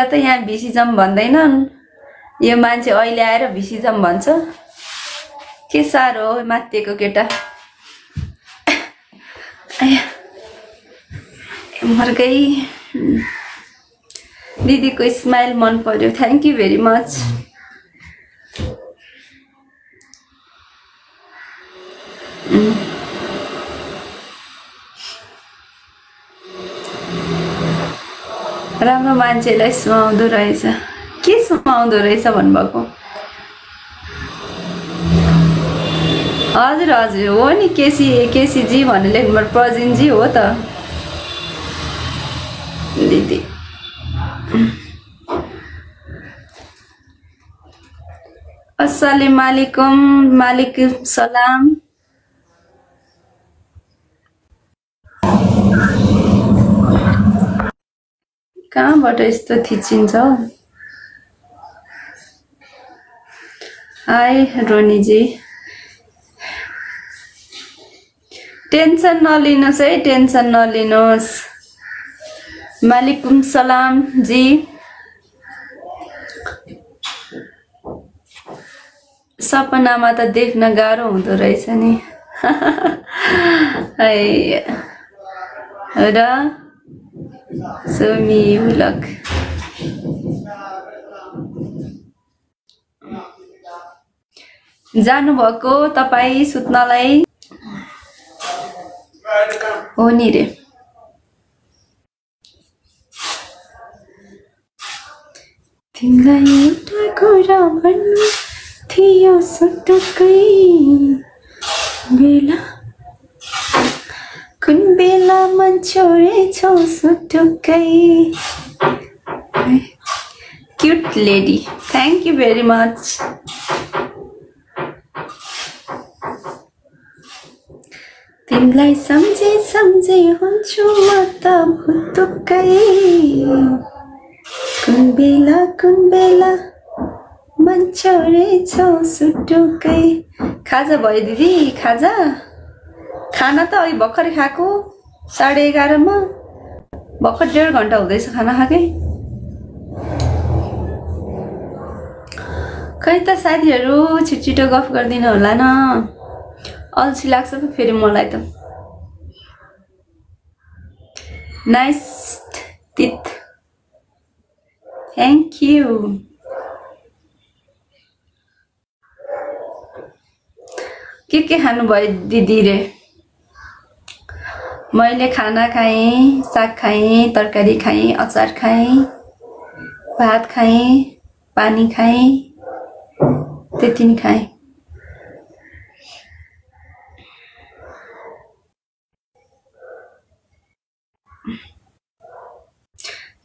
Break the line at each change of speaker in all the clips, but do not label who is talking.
त यहाँ भिसिजम भन्दैनन् यो मान्छे अहिले आएर भिसिजम भन्छ के सारो हो माथिको केटा मर्कै दिदीको स्माइल मन पर्यो थ्यांक यू भेरी मच राम्रो मान्छेलाई सुहाउँदो रहेछ के सुहाउँदो रहेछ भन्नुभएको हजुर हजुर हो नि केसी जी भनेर लेख्नु प्रजिन जी हो त दिदी अस्सलाम वालेकुम वालेकुम सलाम कहाँबाट यस्तो थिचिन्छ हाय रोनी जी टेन्सन नलिनुहोस् है टेन्सन नलिनुहोस् वालेकुम सलाम जी सपनामा त देख्न गाह्रो हुँदो रहेछ नि र सोमी उलक जानुभएको तपाईँ सुत्नलाई हो नि रे तिमीलाई एउटा कुरा भन्नु थियो सुटुकै बेला कुन बेला मन छोडेछौ सुटुकै cute lady thank you very much तिमीलाई सम्झे हुन्छु म त भुतुकै कुन बेला मन छोडेछौ सुटुकै खाजा भयो दिदी खाजा खाना त अहिले भर्खरै खाएको 11:30 मा भर्खर 1.5 घण्टा हुँदैछ खाना खाकै खै त साथीहरू छिटो गफ गर्दिनु होला न अल्छी लाग्छ पो फेरि मलाई त नाइस टिथ थ्यांक यू के खानु भयो दिदी रे मैले खाना खाएँ साग खाएँ तरकारी खाएँ अचार खाएँ भात खाएँ पानी खाएँ त्यति नै खाएँ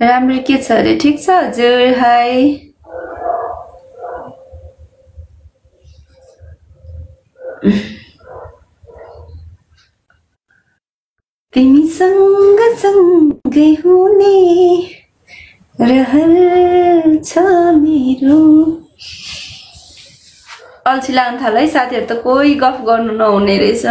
राम्रो के छ रे ठीक छ हजुर हाय तिमीसँग सँगै हुने रहर छ मेरो अल्छी लाग्न थाल्यो है साथीहरु त कोही गफ गर्नु नहुने रहेछ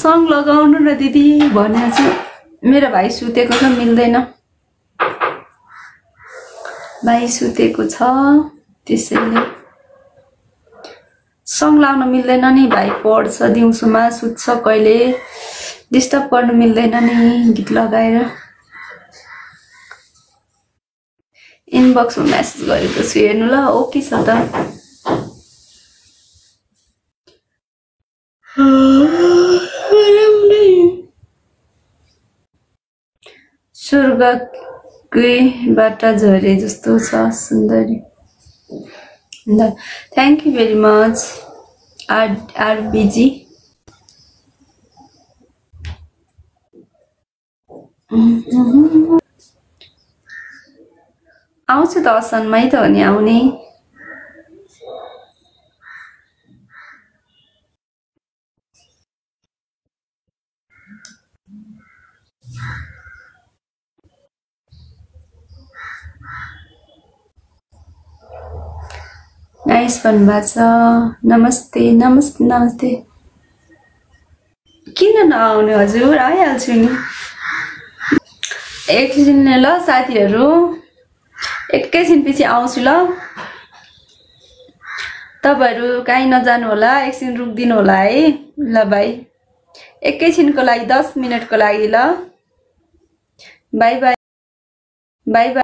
सङ लगाउनु न दिदी भनेछु मेरो भाइ सुतेको छ मिल्दैन भाइ सुतेको छ त्यसैले सङ लाउन मिल्दैन नि भाइ पढ्छ दिउँसोमा सुत्छ कहिले डिस्टर्ब गर्नु मिल्दैन नि गीत लगाएर इनबक्समा मेसेज गरेको छु हेर्नु ल ओ के छ त स्वर्गबाट झरे जस्तो छ सुन्दरी थ्यांक यू भेरी मच आरबीजी आउँछु त असनमै त हो नि आउने नाइस भन्नुभएको छ नमस्ते नमस्ते नमस्ते किन नआउने हजुर, आइहाल्छु नि एकछिन ल साथीहरू, एकैछिन पछि आउँछु ल। तपाईहरु कहीँ नजानु होला, एकछिन रुकिदिनु होला है। ल बाई, एकैछिनको लागि 10 मिनेटको लागि ल। By by by by.